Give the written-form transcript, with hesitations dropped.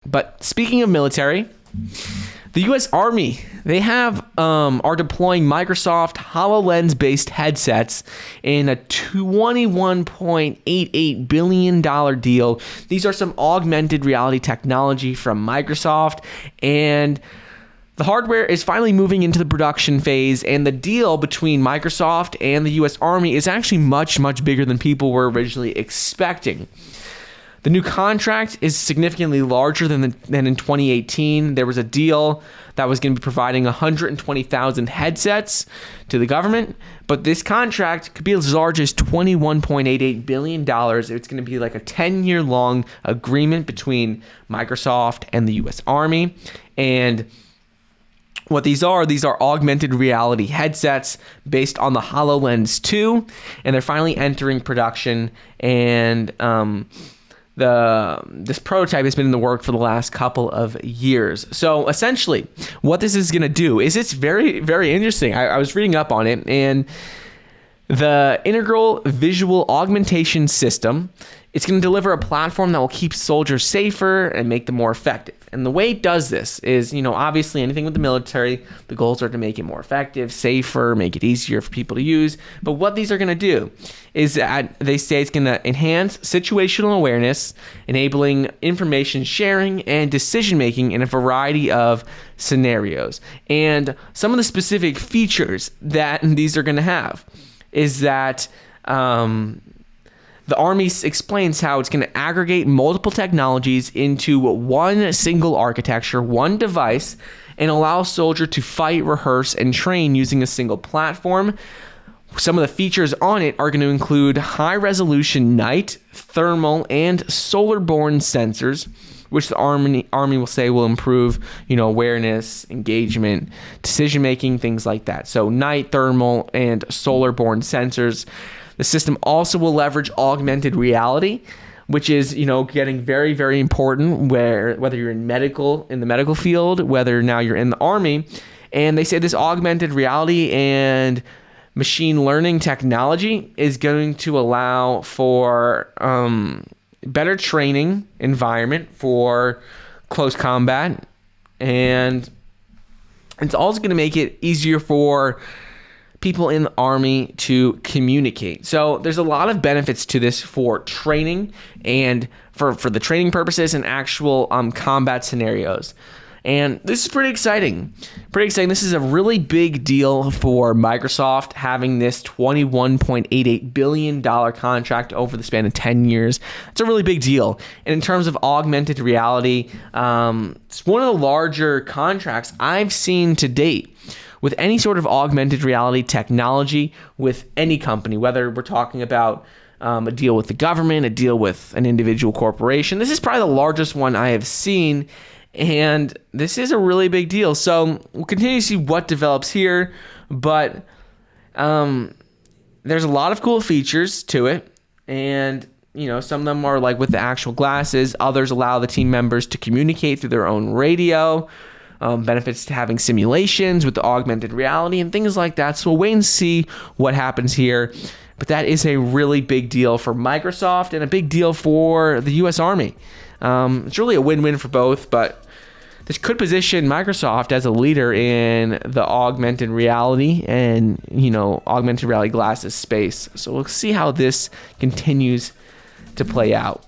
But speaking of military, the U.S. Army, they are deploying Microsoft HoloLens-based headsets in a $21.88 billion deal. These are some augmented reality technology from Microsoft, and the hardware is finally moving into the production phase, and the deal between Microsoft and the U.S. Army is actually much, much bigger than people were originally expecting. The new contract is significantly larger than in 2018. There was a deal that was going to be providing 120,000 headsets to the government, but this contract could be as large as $21.88 billion. It's going to be like a 10-year long agreement between Microsoft and the U.S. Army. And what these are augmented reality headsets based on the HoloLens 2, and they're finally entering production. And this prototype has been in the work for the last couple of years. So essentially, what this is going to do is it's very, very interesting. I was reading up on it, and the Integral Visual Augmentation System, it's going to deliver a platform that will keep soldiers safer and make them more effective. And the way it does this is, obviously anything with the military, the goals are to make it more effective, safer, make it easier for people to use. But what these are going to do is that they say it's going to enhance situational awareness, enabling information sharing and decision making in a variety of scenarios. And some of the specific features that these are going to have is that the Army explains how it's going to aggregate multiple technologies into one single architecture, one device, and allow a soldier to fight, rehearse, and train using a single platform. Some of the features on it are going to include high-resolution night, thermal, and solar-borne sensors, which the Army will say will improve, awareness, engagement, decision-making, things like that. So night, thermal, and solar-borne sensors. The system also will leverage augmented reality, which is, getting very, very important whether you're in the medical field, whether now you're in the Army. And they say this augmented reality and machine learning technology is going to allow for better training environment for close combat. And it's also going to make it easier for people in the Army to communicate. So there's a lot of benefits to this for training and for the training purposes and actual combat scenarios. And this is pretty exciting. This is a really big deal for Microsoft, having this $21.88 billion contract over the span of 10 years. It's a really big deal. And in terms of augmented reality, it's one of the larger contracts I've seen to date with any sort of augmented reality technology with any company, whether we're talking about a deal with the government, a deal with an individual corporation. This is probably the largest one I have seen, and this is a really big deal. So we'll continue to see what develops here, but there's a lot of cool features to it, and some of them are like with the actual glasses. Others allow the team members to communicate through their own radio. Benefits to having simulations with the augmented reality and things like that. So we'll wait and see what happens here. But that is a really big deal for Microsoft and a big deal for the U.S. Army. It's really a win-win for both, but this could position Microsoft as a leader in the augmented reality and, augmented reality glasses space. So we'll see how this continues to play out.